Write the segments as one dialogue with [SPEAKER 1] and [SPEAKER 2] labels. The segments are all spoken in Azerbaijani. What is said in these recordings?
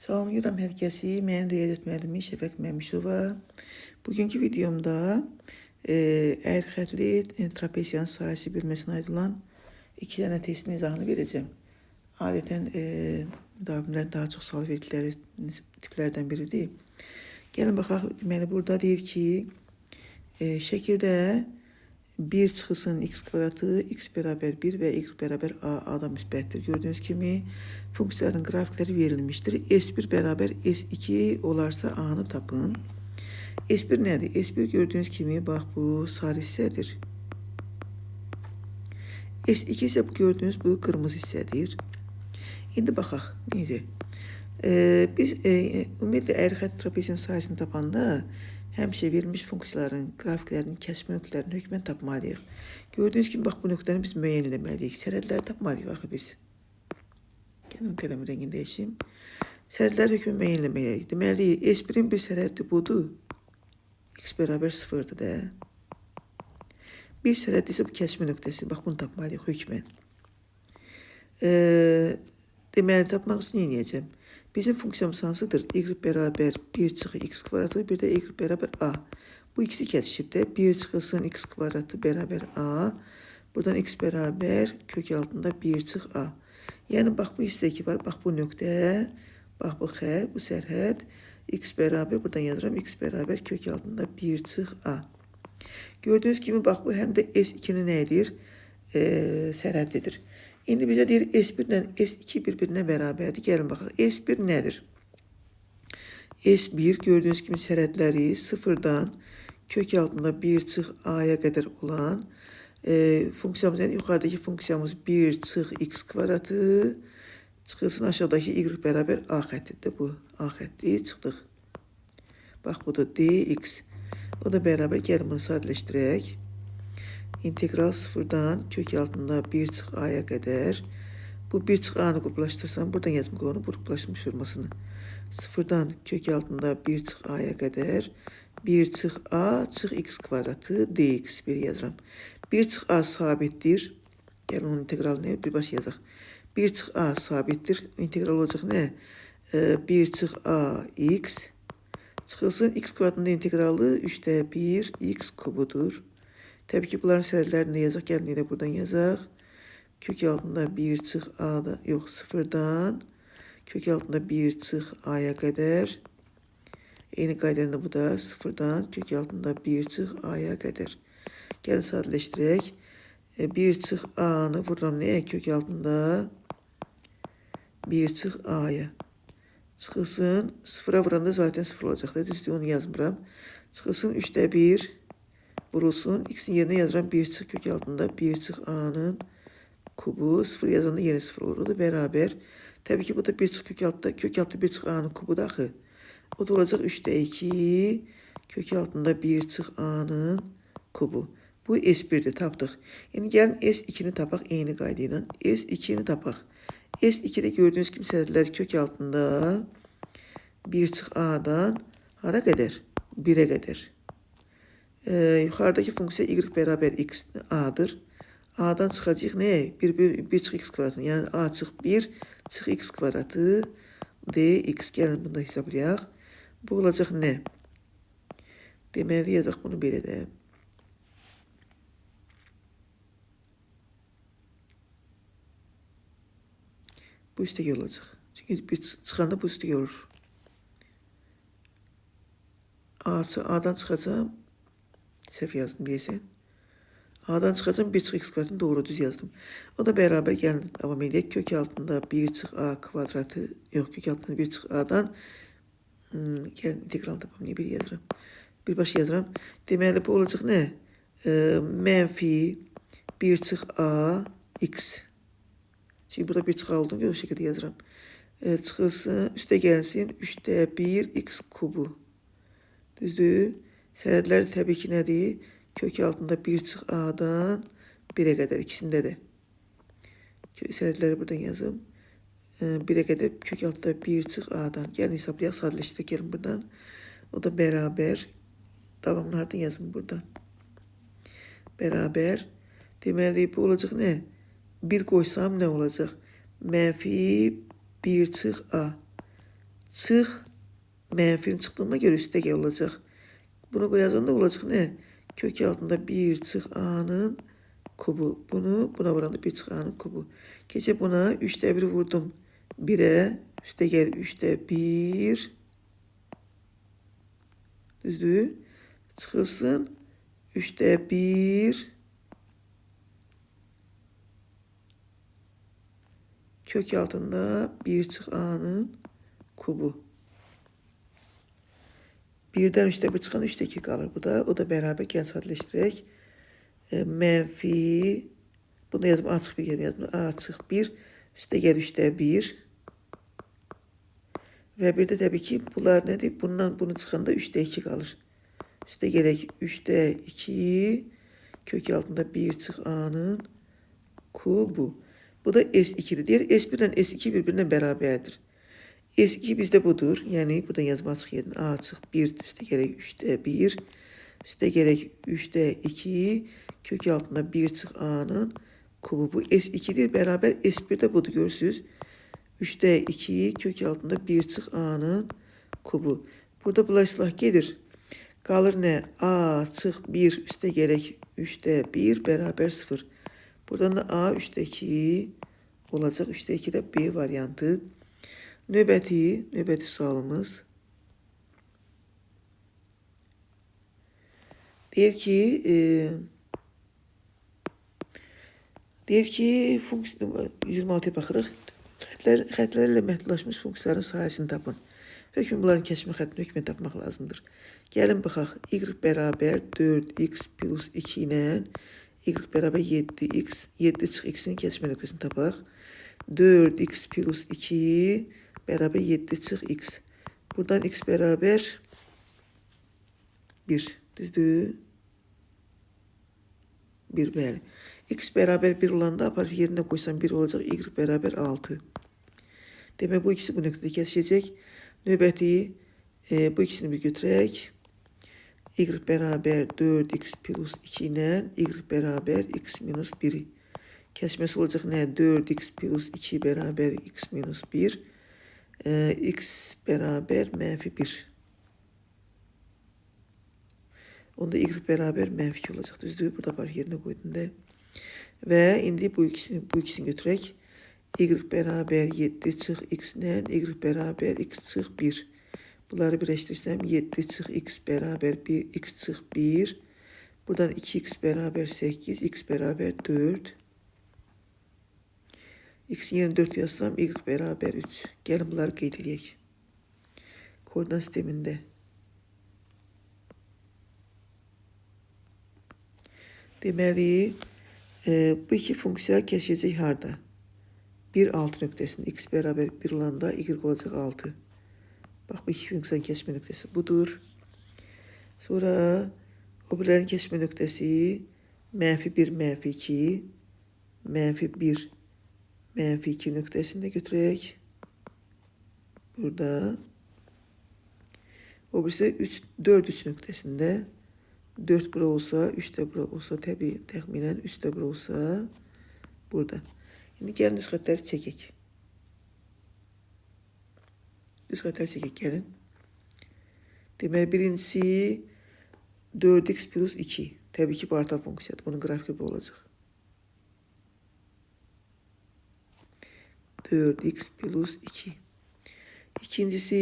[SPEAKER 1] Salamlayıram hər kəsi. Mən riyaziyyat müəllimi Şəfəq Məmşova. Bugünkü videomda əyri-xətli trapeziyanın sahəsi bölməsinə aid olan 2 dənə testin izahını verəcəm. Adətən müdavimlərin daha çox sual verdikləri tiplərdən biridir. Gəlin baxaq. Deməli, burada deyir ki, şəkildə 1 çıxısının x kvadratı x bərabər 1 və y bərabər a-dan müsbətdir. Gördüyünüz kimi funksiyaların qrafikləri verilmişdir. S1 bərabər S2 olarsa a-nı tapın. S1 nədir? S1 gördüyünüz kimi bax bu sarı hissədir. S2 isə bu gördüyünüz bu qırmızı hissədir. İndi baxaq necə. Biz ümumiyyətlə əyri-xətli trapeziyanın sahəsini tapanda həmişə verilmiş funksiyaların qrafiklərinin kəsmə nöqtələrini hökmən tapmalıyıq. Gördüyünüz kimi bax bu nöqtəni biz müəyyən etməliyik. Sərhədləri tapmalıyıq axı biz. Gəlin qələmin rəngini dəyişim. Sərhədləri hökmən müəyyən etməliyik. Deməli, S1-in bir sərhəddi budur. X bərabər 0-dır da. Bir sərhəddi isə bu kəsmə nöqtəsi. Bax bunu tapmalıyıq hökmən. Deməli, tapmaq üçün nə edəcəm? Bizim funksiyamız hansıdır? Y bərabər 1 çıxı x kvadratı, bir də y bərabər a. Bu ikisi kəsişib də 1 çıxısının x kvadratı bərabər a. Buradan x bərabər kök altında 1 çıx a. Yəni, bax bu hissədə ki var, bax bu nöqtə, bax bu xətt, bu sərhəd, x bərabər, buradan yazıram, x bərabər kök altında 1 çıx a. Gördüyünüz kimi, bax bu həm də S2-nin nədir? Sərhəddidir. İndi bizə deyir S1 ilə S2 bir-birinə bərabərdir. Gəlin baxaq. S1 nədir? S1 gördüyünüz kimi sərhədləri 0-dan kök altında 1 çıx a-ya qədər olan funksiyamız, yəni yuxarıdakı funksiyamız 1 çıx x kvadratı çıxılsın aşağıdakı y bərabər a xəttidir. Bu a xətti çıxdıq. Bax bu da dx. O da bərabər. Gəlin bunu sadələşdirək. İntegral 0-dan kök altında 1 çıx a-ya qədər. Bu 1 çıx a-nı qruplaşdırsam, buradan yazmaq onu, qruplaşmış olmasını. 0-dan kök altında 1 çıx a-ya qədər. 1 çıx a çıx x kvadratı dx. Bir yazıram. 1 çıx a sabitdir. Gəlin onun integralını nə? Birbaşa yazaq. 1 çıx a sabitdir. İntegral olacaq nə? 1 çıx a x. Çıxılsın x kvadratında integralı 3də 1 x kubudur. Təbii ki, bunların sərhədlərini yazaq. Gəlin elə buradan yazaq. Kök altında 1 çıx a-da, yox 0-dan kök altında 1 çıx a-ya qədər. Eyni qaydayla bu da 0-dan kök altında 1 çıx a-ya qədər. Gəlin sadələşdirək. 1 çıx a-nı vururam nəyə? Kök altında 1 çıx a-ya. Çıxılsın. 0-a vuranda zaten 0 olacaq da. Düzdür, onu yazmıram. Çıxılsın 3də 1 vurulsun. X'in yerine yazıram 1 çıx kök altında 1 çıx a-nın kubu. 0 yazanda yine 0 olur. O da bərabər. Təbii ki, bu da 1 çıx kök altında 1 çıx a-nın kubu da axı. O da olacaq 3də 2 kök altında 1 çıx a-nın kubu. Bu S1'dir, tapdıq. Yəni, gəlin S2-ni tapaq eyni qaydayla. S2-ni tapaq. S2'də gördüyünüz kimi sərhədlər kök altında 1 çıx a-dan hara qədər? 1'ə qədər. Yuxarıdakı funksiya y bərabər x a-dır. A-dan çıxacaq nə? 1 çıx x kvadratı. Yəni a çıx 1 çıx x kvadratı dx. Gəlin bunu da hesablayaq. Bu olacaq nə? Deməli, yazaq bunu belə də. Bu üstə olacaq. Çünki bir çıxanda bu üstə olur. A-dan çıxacaq. Səhv yazdım deyəsən. A-dan çıxacam 1 çıx x kvadratını doğru düz yazdım. O da bərabər gəlin davam edək. Kök altında 1 çıx a kvadratı, yox kök altında 1 çıx a-dan gəlin integral tapam, niyə 1 yazıram? Birbaşa yazıram. Deməli bu olacaq nə? Mənfi 1 çıx a x. Çünki burada 1 çıx a olduğunu görə o şəkildə yazıram. Çıxılsın, üstə gəlsin 3də 1 x kubu. Düzdür? Sərhədləri təbii ki, nədir? Kök altında 1 çıx a-dan 1'ə qədər, ikisində də. Sərhədləri buradan yazım. 1'ə qədər kök altında 1 çıx a-dan. Gəlin hesablayaq, sadələşdirək gəlin buradan. O da bərabər. Davamını hardan yazım buradan. Bərabər. Deməli, bu olacaq nə? 1 qoysam nə olacaq? Mənfi 1 çıx a. çıx mənfinin çıxdığıma görə üstə gəl olacaq. Bunu qoyacağında olacaq nə? Kök altında 1 çıx a-nın kubu. Bunu buna vuranda 1 çıx a-nın kubu. Keçə buna 3'də 1 vurdum 1'ə. Üstə gəl 3'də 1. Düzdür? Çıxılsın 3'də 1. Kök altında 1 çıx a-nın kubu. 1'dən 3'də 1 çıxan 3'də 2 qalır burada. O da bərabər gəl sadələşdirək. Mənfi. Bunu yazdım a çıx 1 yerine yazdım. A çıx 1. Üstə gəl 3'də 1. Və bir də təbii ki bunlar nədir? Bundan bunu çıxanda 3'də 2 qalır. Üstə gələk 3'də 2. Kök altında 1 çıx a-nın kubu. Bu da S2'dir. Deyir S1 ilə S2 birbirine bərabərdir. S2 bizdə budur. Yəni buradan yazma açıq yerdən A çıx 1 üstə gələk 3'də 1. Üstə gələk 3'də 2. Kök altında 1 çıx A-nın kubu. Bu S2'dir. Bərabər S1 də budur. Görürsünüz. 3'də 2 kök altında 1 çıx A-nın kubu. Burada bunlar islah gedir. Qalır nə? A çıx 1 üstə gələk 3'də 1 bərabər 0. Buradan da A 3'də 2 olacaq. 3'də 2 də B variantı. Növbəti sualımız. Deyir ki, funksiya 26'ya baxırıq. Xətlərlə məhdudlaşmış funksiyaların sahəsini tapın. Hökmün bunların kəsmə xəttini hökmən tapmaq lazımdır. Gəlin baxaq. Y bərabər 4x plus 2 ilə y bərabər 7x, 7 çıx x-in kəsmə nöqtəsini tapaq. 4x plus 2 bərabər 7 çıx x. Buradan x bərabər 1. Düzdür? 1 bəli. X bərabər 1 olanda aparıb yerinə qoysam 1 olacaq. Y bərabər 6. Demək bu ikisi bu nöqtədə kəsişəcək. Növbəti bu ikisini bir götürək. Y bərabər 4x plus 2 ilə y bərabər x minus 1. Kəsməsi olacaq nə? 4x plus 2 bərabər x minus 1. X bərabər mənfi 1. Onda y bərabər mənfi 2 olacaq. Düzdür? Burada var yerinə qoydum da. Və indi bu ikisini götürək. Y bərabər 7 çıx x ilə y bərabər x çıx 1. Bunları birləşdirsəm 7 çıx x bərabər 1 x çıx 1. Buradan 2x bərabər 8, x bərabər 4. X'in yerine 4 yazsam y bərabər 3. Gəlin bunları qeyd edək. Koordinat sistemində. Deməli, bu iki funksiya kəsişəcək harda? 1, 6 nöqtəsində x bərabər 1 olanda y olacaq 6. Bax, bu iki funksiyanın kəsmə nöqtəsi budur. Sonra o birlərin kəsmə nöqtəsi mənfi 1, mənfi 2, mənfi 1, mənfi 2 nöqtəsində götürək. Burada. O birisi 4, 3 nöqtəsində. 4 bura olsa, 3 də bura olsa, təxminən 3 də bura olsa, burada. İndi gəlin düz xətləri çəkək. Düz xətləri çəkək, gəlin. Deməli, birincisi 4x plus 2. Təbii ki, bu artan funksiyadır. Bunun qrafiki bu olacaq. 4x plus 2. İkincisi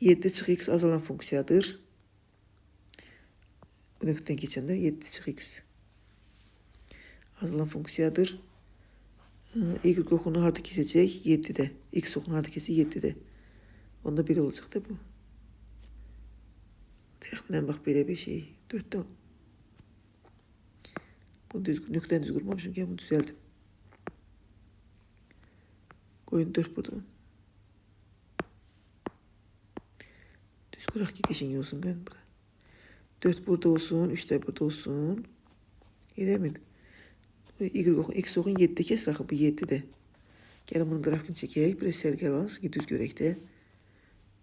[SPEAKER 1] 7 çıx x azalan funksiyadır. Bu nöqtədən keçəndə 7 çıx x azalan funksiyadır. Y oxunu harada keçəcək? 7-də. X oxunu harada keçəcək? 7-də. Onda 1 olacaq da bu. Təxminən bax belə bir şey. 4'də. Bunu nöqtəni düz qurmamışım. Gəl bunu düzəldim. Qoyun 4 burada. Düz quraq ki, qəşəng olsun. Gəlin burada. 4 burada olsun. 3 də burada olsun. Edəmin. X oxun 7'də kəsir axı bu 7'də. Gəlin bunun qrafikini çəkək. Biraz sərgəl alsın ki, düz görək də.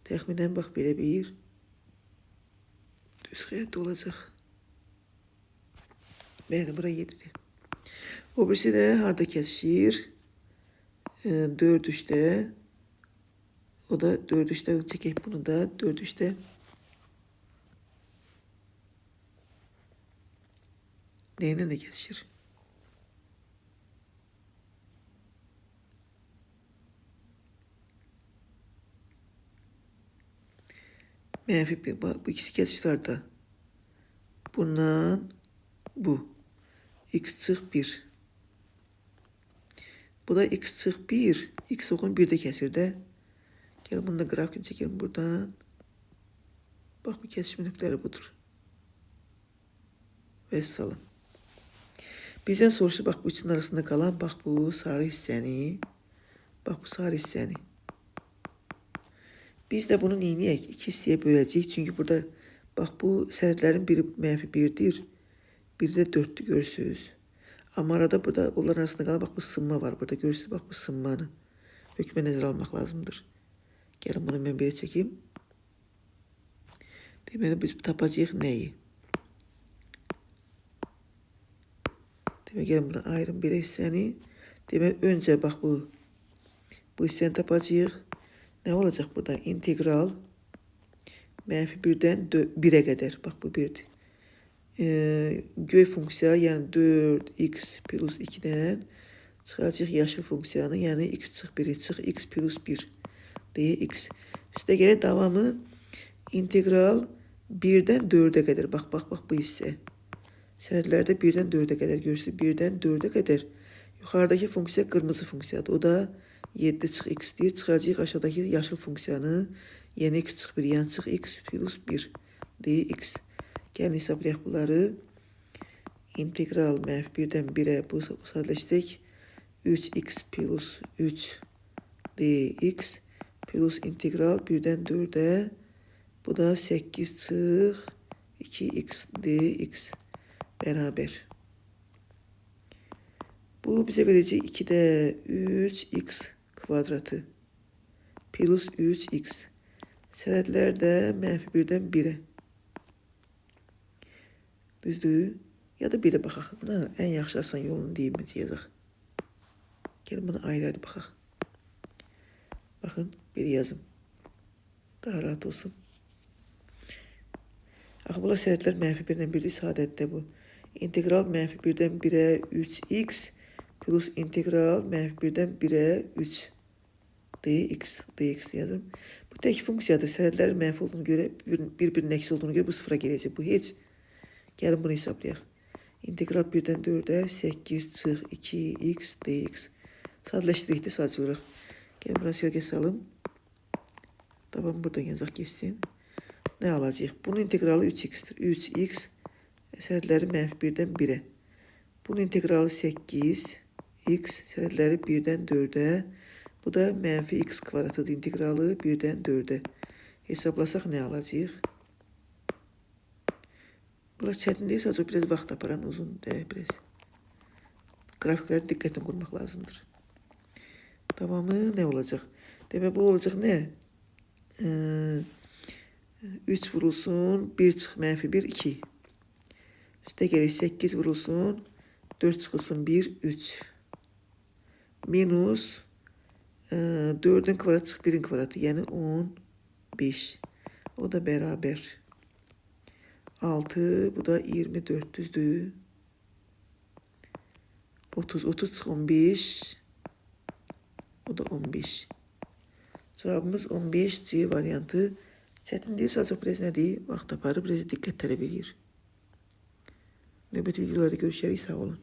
[SPEAKER 1] Təxminən bax belə bir düz xətt olacaq. Bəli, bura 7'dir. O birisi də harada kəsir? 4 3'də O da 4-3'te çekək bunu da 4-3'te. Neyle de geçir? Menfi bir, bu ikisi geçişler de. Bundan bu. X çıx 1. Bu da x çıx 1. X okun 1'de kesir de. Gel bunu da grafikini çekelim buradan. Bak bu kesişme nöqteleri budur. Vesselam. Bizden soruşu bak bu üçün arasında kalan bak bu sarı hissəni. Bak bu sarı hissəni. Biz de bunu neyniyək? 2 hissəyə böləcəyik. Çünki burada bak bu sənədlərin biri -1'dir. Biri de 4'tür görürsünüz. Amma arada burada onların arasında kalan bak bu sınma var. Burada görürsünüz bak bu sınmanı. Hökmə nəzərə almaq lazımdır. Gəlin bunu mən belə çəkeyim. Deməli biz tapacağıq nəyi? Demek gelin buna ayrım bir hissəni. Demek önce bak bu hissəni tapacağıq. Ne olacak burada? İntegral -1'den 1'e kadar. Bak bu 1'dir. Göy funksiya yani 4x plus 2'den çıxacaq yaşıl funksiyanı yani x çıx 1'i çıx x plus 1 dx. Üstə gələ davamı integral 1'den 4'e kadar. Bak bu hissə. Sənədlərdə 1'den 4'e kadar görürsünüz. 1'den 4'e kadar. Yuxarıdakı funksiya qırmızı funksiyadır. O da 7 çıx x deyir. Çıxacaq aşağıdakı yaşıl funksiyanı. Yəni x çıx 1 yəni çıx x plus 1 dx. Gəlin hesablayaq bunları. İntegral -1'den 1'e bu sadələşdirək. 3x plus 3 dx plus integral 1'den 4'e. Bu da 8 çıx 2x dx beraber. Bu bize verecek 2'de 3x kvadratı plus 3x. Sənədlər -1'den 1'e. Düzdür? Ya da 1'e baxaq. Buna en yaxşı asan yolunu deyim mi yazaq. Gelin bunu ayrı baxaq. Bakın 1 yazım. Daha rahat olsun. Axı bunlar sənədlər -1'den 1'dir. Sadətdə bu. İntegral -1'den 1'e 3x plus integral -1'den 1'e 3 dx yazdım. Bu tek funksiyadır. Sənədlərin mənfi olduğunu görə, bir-birinin əksi olduğunu görə bu sıfıra gələcək. Bu heç. Gəlin bunu hesablayaq. İntegral 1'den 4'e 8 çıx 2x dx. Sadələşdirək də sadəcə olaraq. Gəlin buna silgə salım. Tamam buradan yazaq geçsin. Ne alacaq? Bunun integralı 3x'tir. 3x sənədləri -1'den 1'e. Bunun integralı 8 x sənədləri 1'den 4'e. Bu da -x kvadratıdır. İntegralı 1'den 4'e. Hesablasaq ne alacaq? Burası çətin deyil, sadəcə biraz vaxt aparan uzun deyil biraz. Grafikləri diqqətlə qurmaq lazımdır. Tamamı ne olacaq? Demək bu olacaq ne? 3 vurulsun 1 çıx -1 2. Üstə gəlir 8 vurulsun 4 çıxılsın 1 3. Minus 4'ün kvadratı çıx 1'in kvadratı yani 15. O da beraber 6 bu da 24 düzdür. 30 çıx 15. O da 15. Cevabımız 15 C variantı. Çətin deyil, sadəcə biraz nədir? Vaxt aparır, biraz diqqət tələb edir. Növbəti videolarda görüşərik, sağ olun.